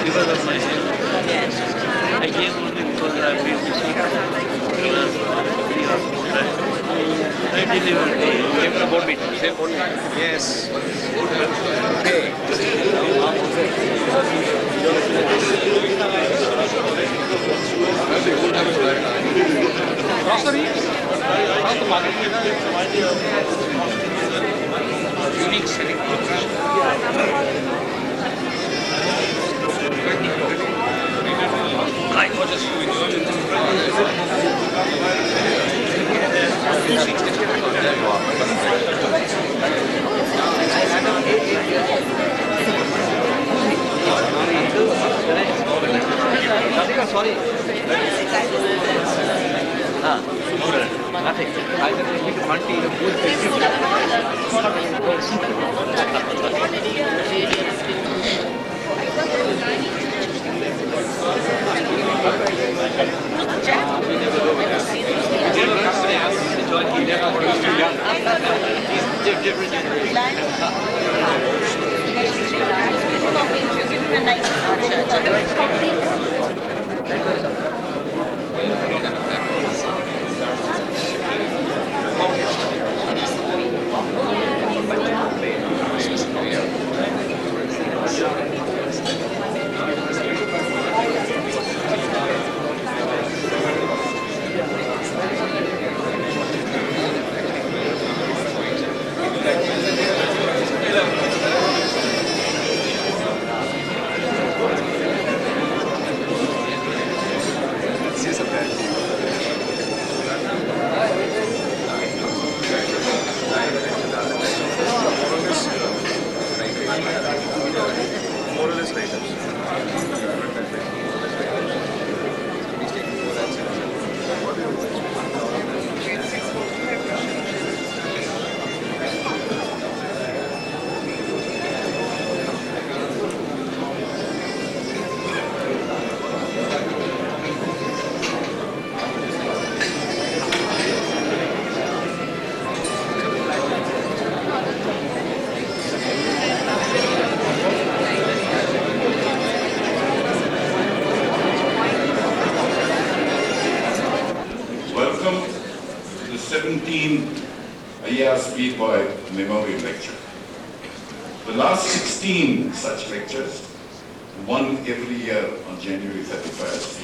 Because of my health. I came only because I feel I delivered. Came from board meeting. Same board meeting. Yes. Unique selling I was just sorry. Nothing. I just make a multi different Welcome to the 17th IAR Speedboy Memorial Lecture. The last 16 such lectures, one every year on January 31st,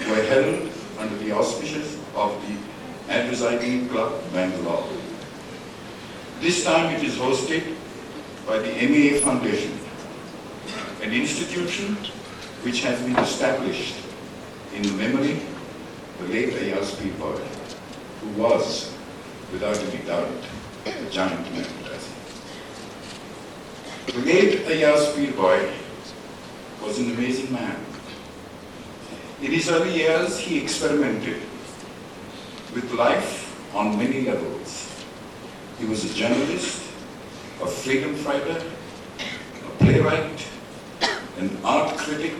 were held under the auspices of the Advertising Club Bangalore. This time it is hosted by the MAA Foundation, an institution which has been established in the memory of the late IAR Speedboy, who was, without any doubt, a giant in advertising. The late IAR Speedboy was an amazing man. In his early years, he experimented with life on many levels. He was a journalist, a freedom fighter, a playwright, an art critic,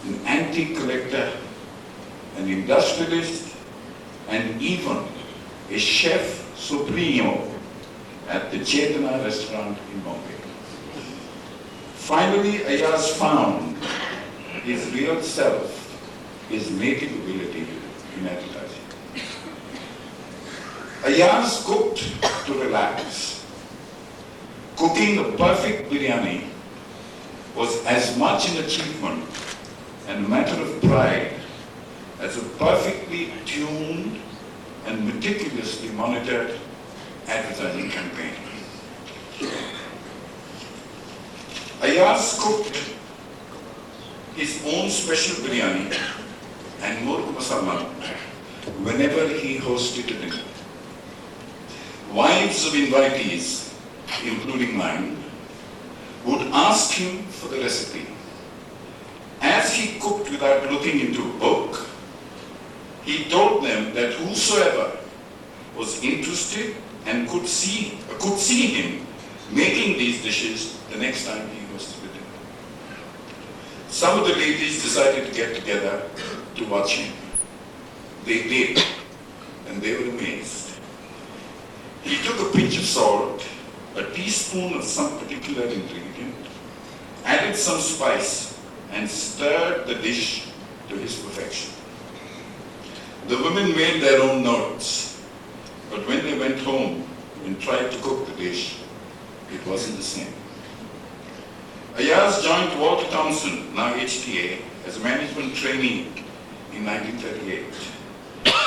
an antique collector, an industrialist, and even a chef supremo at the Chetana restaurant in Bombay. Finally, Ayaz found his real self, his native ability in advertising. Ayaz cooked to relax. Cooking the perfect biryani was as much an achievement and a matter of pride as a perfectly tuned and meticulously monitored advertising campaign. Ayaz cooked his own special biryani and murg masala whenever he hosted a dinner. Wives of invitees, including mine, would ask him for the recipe. as he cooked without looking into a book, he told them that whosoever was interested and could see him making these dishes the next time he was with him. Some of the ladies decided to get together to watch him. They did, and they were amazed. He took a pinch of salt, a teaspoon of some particular ingredient, added some spice, and stirred the dish to his perfection. The women made their own notes, but when they went home and tried to cook the dish, it wasn't the same. Ayaz joined Walter Thompson, now HTA, as a management trainee in 1938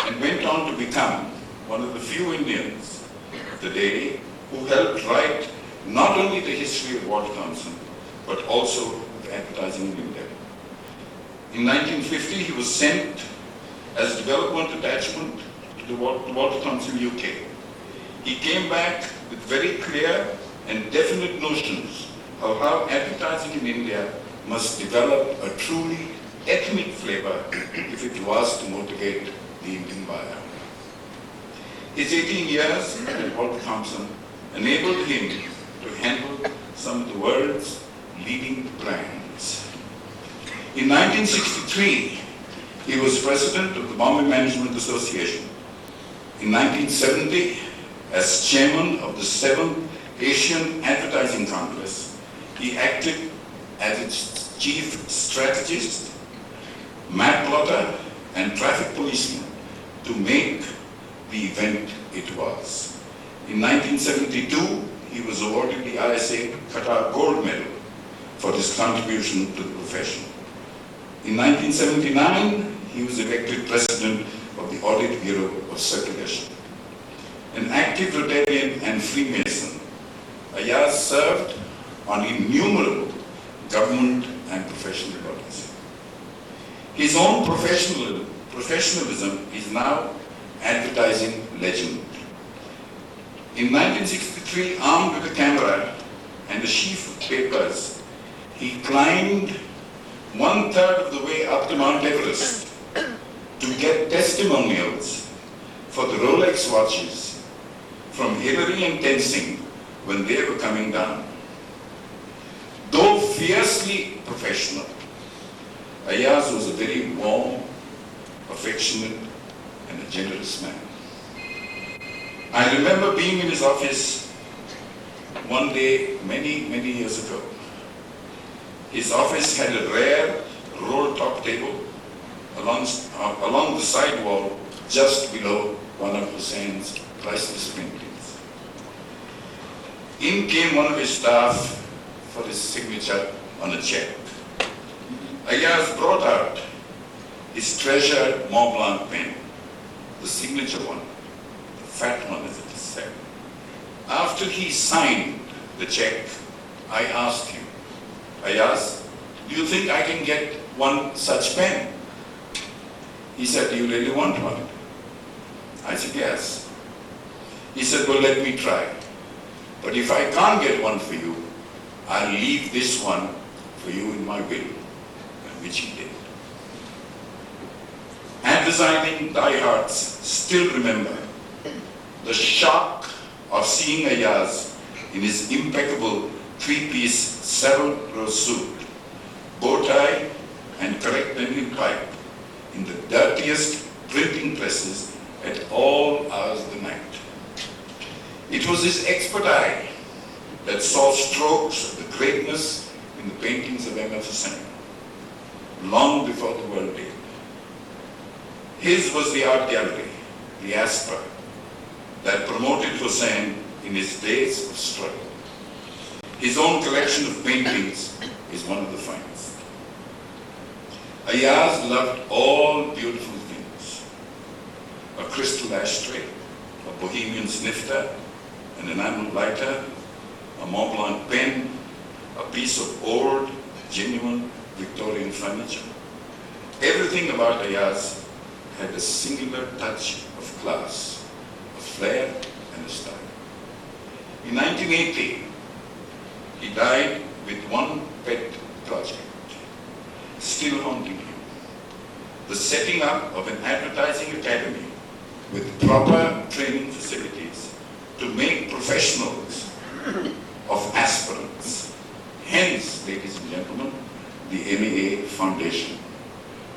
and went on to become one of the few Indians of the day who helped write not only the history of Walter Thompson, but also of advertising in India. In 1950, he was sent as development attachment to Walter Thompson UK. He came back with very clear and definite notions of how advertising in India must develop a truly ethnic flavor if it was to motivate the Indian buyer. His 18 years at Walter Thompson enabled him to handle some of the world's leading brands. In 1963, he was president of the Bombay Management Association. In 1970, as chairman of the 7th Asian Advertising Congress, he acted as its chief strategist, map plotter, and traffic policeman to make the event it was. In 1972, he was awarded the ISA Qatar Gold Medal for his contribution to the profession. In 1979, he was elected president of the Audit Bureau of Circulation. An active Rotarian and Freemason, Ayaz served on innumerable government and professional bodies. His own professionalism is now advertising legend. In 1963, armed with a camera and a sheaf of papers, he climbed 1/3 of the way up to Mount Everest to get testimonials for the Rolex watches from Hillary and Tenzing when they were coming down. Though fiercely professional, Ayaz was a very warm, affectionate, and a generous man. I remember being in his office one day many, many years ago. His office had a rare roll-top table along the side wall just below one of Hussein's priceless paintings. In came one of his staff for his signature on a check. Ayaz brought out his treasured Mont Blanc pen, the signature one, the fat one as it is said. After he signed the check, I asked him, Ayaz, do you think I can get one such pen? He said, do you really want one? I said, yes. He said, well, let me try. But if I can't get one for you, I'll leave this one for you in my will, which he did. Advertising diehards still remember the shock of seeing Ayaz in his impeccable 3-piece 7-row suit, bow tie, and correct bending pipe in the dirtiest printing presses at all hours of the night. It was his expert eye that saw strokes of the greatness in the paintings of M.F. Hussain, long before the world did. His was the art gallery, the Asper, that promoted Hussain in his days of struggle. His own collection of paintings is one of the finest. Ayaz loved all beautiful things. A crystal ashtray, a bohemian snifter, an enamel lighter, a Mont Blanc pen, a piece of old, genuine Victorian furniture. Everything about Ayaz had a singular touch of class, a flair and a style. In 1980, he died with one pet project, still haunting you. The setting up of an advertising academy with proper training facilities to make professionals of aspirants. Hence, ladies and gentlemen, the MEA Foundation,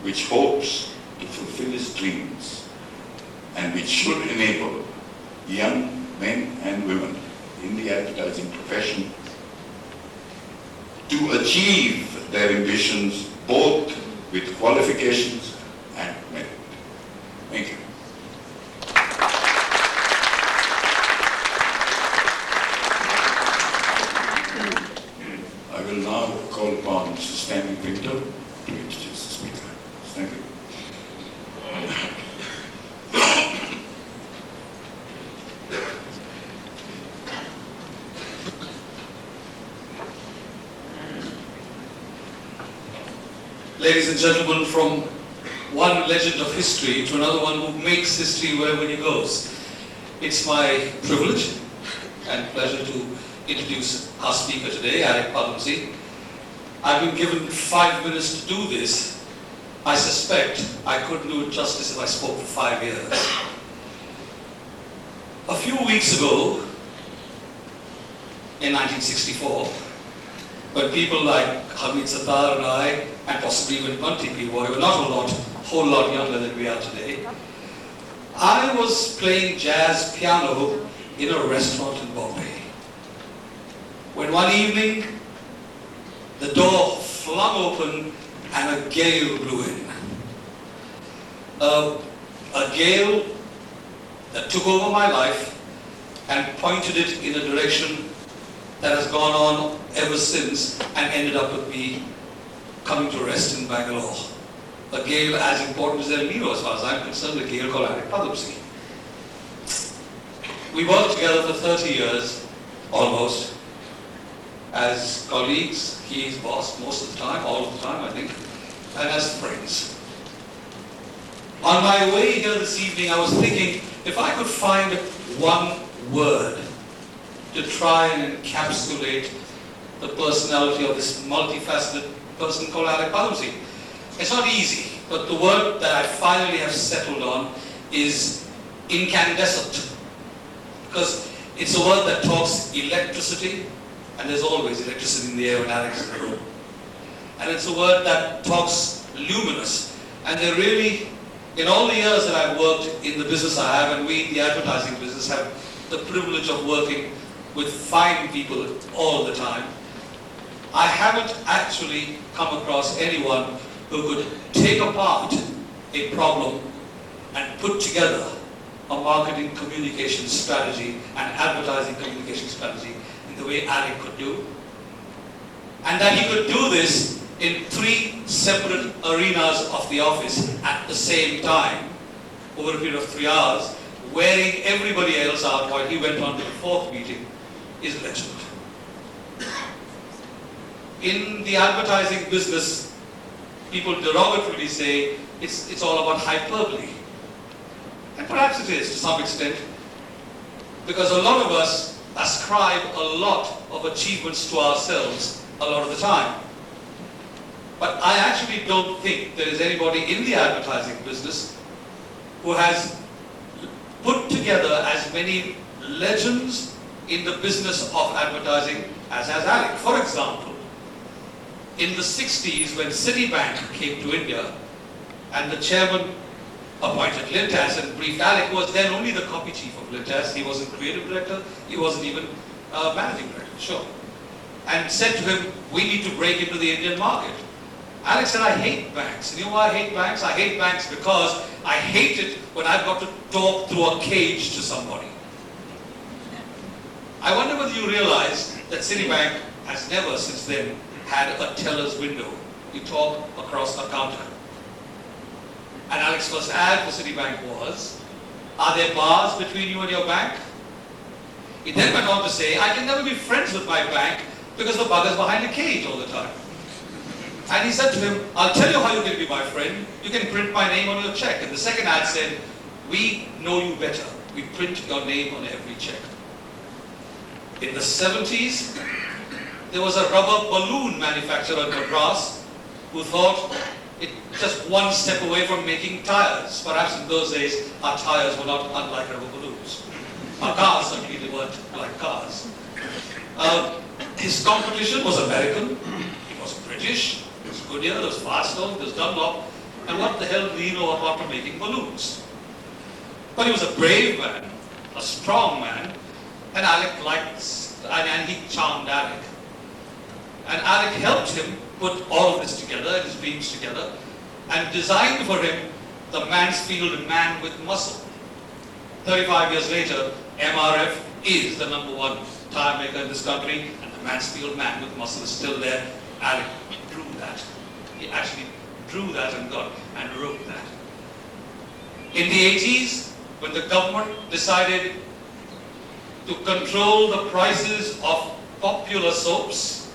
which hopes to fulfill its dreams and which should enable young men and women in the advertising profession to achieve their ambitions both with qualifications and merit. Thank you. I will now call upon Mr. Stanley Pinto to introduce the speaker. Thank you. Ladies and gentlemen, from one legend of history to another one who makes history wherever he goes. It's my privilege and pleasure to introduce our speaker today, Alec Padamsee. I've been given 5 minutes to do this. I suspect I couldn't do it justice if I spoke for 5 years. A few weeks ago, in 1964, when people like Hamid Sattar and I, and possibly even Bunty P. Boy, were not a whole lot younger than we are today, I was playing jazz piano in a restaurant in Bombay. When one evening, the door flung open and a gale blew in. A gale that took over my life and pointed it in a direction that has gone on ever since and ended up with me coming to rest in Bangalore. A gale as important as El Nino, as far as I'm concerned, a gale called Alec Padamsee. We worked together for 30 years, almost, as colleagues. He is boss most of the time, all of the time, I think, and as friends. On my way here this evening, I was thinking, if I could find one word to try and encapsulate the personality of this multifaceted person called Alec Padamsee. It's not easy, but the word that I finally have settled on is incandescent. Because it's a word that talks electricity, and there's always electricity in the air when Alec's in the room. And it's a word that talks luminous. And they really, in all the years that I've worked in the business I have, and we in the advertising business have the privilege of working with fine people all the time, I haven't actually come across anyone who could take apart a problem and put together a marketing communication strategy and advertising communication strategy in the way Alec could do. And that he could do this in 3 separate arenas of the office at the same time, over a period of 3 hours, wearing everybody else out while he went on to the 4th meeting, is legend. In the advertising business, people derogatorily say it's all about hyperbole. And perhaps it is to some extent, because a lot of us ascribe a lot of achievements to ourselves a lot of the time. But I actually don't think there is anybody in the advertising business who has put together as many legends in the business of advertising as has Alec. For example, in the 60s when Citibank came to India and the chairman appointed Lintas and briefed Alec, who was then only the copy chief of Lintas. He wasn't creative director, he wasn't even managing director, sure. And said to him, we need to break into the Indian market. Alec said, I hate banks. And you know why I hate banks? I hate banks because I hate it when I've got to talk through a cage to somebody. I wonder whether you realize that Citibank has never since then had a teller's window. You talk across a counter. And Alec's first ad for Citibank was, are there bars between you and your bank? He then went on to say, I can never be friends with my bank because the bugger's behind a cage all the time. And he said to him, I'll tell you how you can be my friend. You can print my name on your check. And the second ad said, we know you better. We print your name on every check. In the 70s, there was a rubber balloon manufacturer in Madras who thought it just one step away from making tires. Perhaps in those days, our tires were not unlike rubber balloons. Our cars certainly they weren't like cars. His competition was American, it was British, it was Goodyear, it was Firestone, it was Dunlop, and what the hell do we know apart from making balloons? But he was a brave man, a strong man, and Alec liked, and he charmed Alec. And Alec helped him put all of this together, his dreams together, and designed for him the Mansfield man with muscle. 35 years later, MRF is the #1 tire maker in this country, and the Mansfield man with muscle is still there. Alec drew that. He actually drew that and wrote that. In the 80s, when the government decided to control the prices of popular soaps,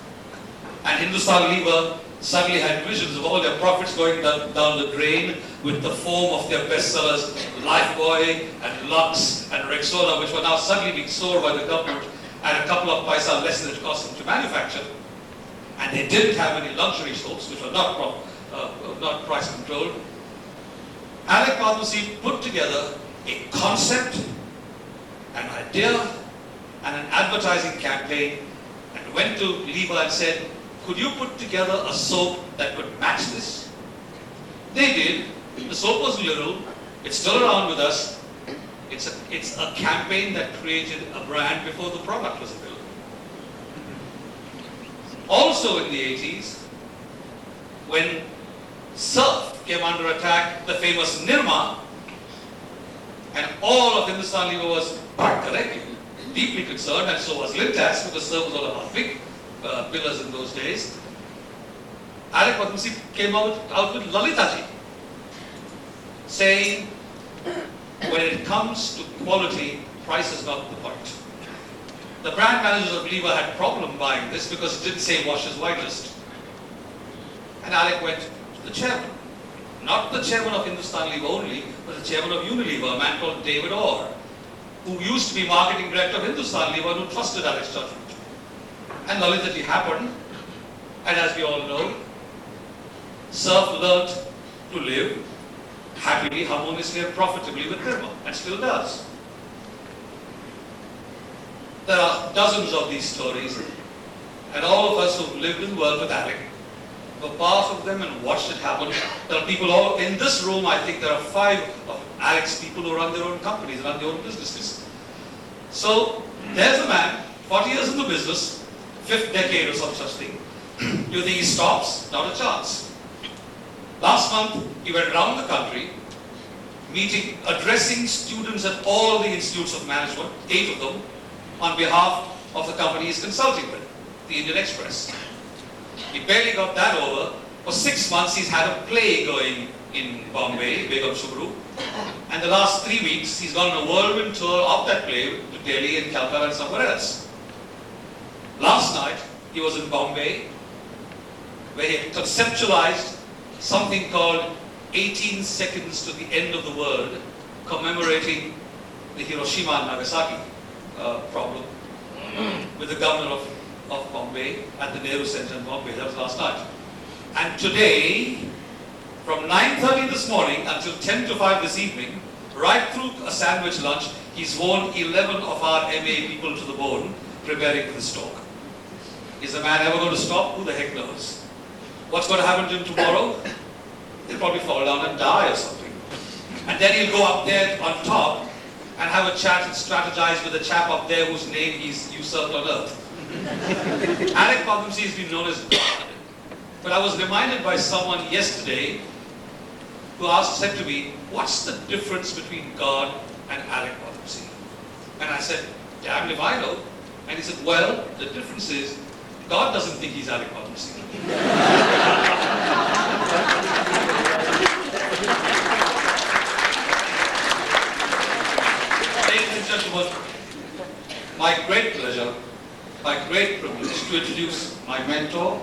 and Hindustan Lever suddenly had visions of all their profits going down the drain with the foam of their bestsellers, Lifebuoy and Lux and Rexona, which were now suddenly being sold by the government at a couple of paisa less than it cost them to manufacture. And they didn't have any luxury soaps, which were not price controlled. Alec Padmasee put together a concept, an idea, and an advertising campaign, and went to Lever and said, could you put together a soap that could match this? They did. The soap was little. It's still around with us. It's a campaign that created a brand before the product was available. Also in the 80s, when Surf came under attack, the famous Nirma, and all of Hindustan Lever was quite correctly deeply concerned, and so was Lintas, because Surf was all about big pillars in those days. Alec Padmasee came out with Lalitaji, saying, when it comes to quality, price is not the point. The brand managers of Lever had problem buying this because it didn't say wash as whitest. And Alec went to the chairman. Not the chairman of Hindustan Lever only, but the chairman of Unilever, a man called David Orr, who used to be marketing director of Hindustan Lever and who trusted Alec's judgment. And Lalitaji happened, and as we all know, Surf learnt to live happily, harmoniously and profitably with Nirma, and still does. There are dozens of these stories, and all of us who've lived and worked with Alec were part of them and watched it happen. There are people all in this room, I think there are 5 of Alec's people who run their own companies, run their own businesses. So there's a man, 40 years in the business, 5th decade or some such thing. You think he stops? Not a chance. Last month, he went around the country, addressing students at all the institutes of management, 8 of them, on behalf of the company he's consulting with, the Indian Express. He barely got that over. For 6 months, he's had a play going in Bombay, Begum Subru, and the last 3 weeks, he's gone on a whirlwind tour of that play to Delhi and Calcutta and somewhere else. Last night, he was in Bombay, where he conceptualized something called 18 Seconds to the End of the World, commemorating the Hiroshima and Nagasaki problem with the governor of Bombay at the Nehru Center in Bombay. That was last night. And today, from 9:30 this morning until 10 to 5 this evening, right through a sandwich lunch, he's worn 11 of our MA people to the bone, preparing for this talk. Is the man ever going to stop? Who the heck knows? What's going to happen to him tomorrow? He'll probably fall down and die or something. And then he'll go up there on top and have a chat and strategize with a chap up there whose name he's usurped on earth. Alec Padmasee has been known as God. But I was reminded by someone yesterday who said to me, what's the difference between God and Alec Padmasee? And I said, damn if I know. And he said, well, the difference is God doesn't think he's Alec Padmasee. Ladies and gentlemen, my great pleasure, my great privilege to introduce my mentor,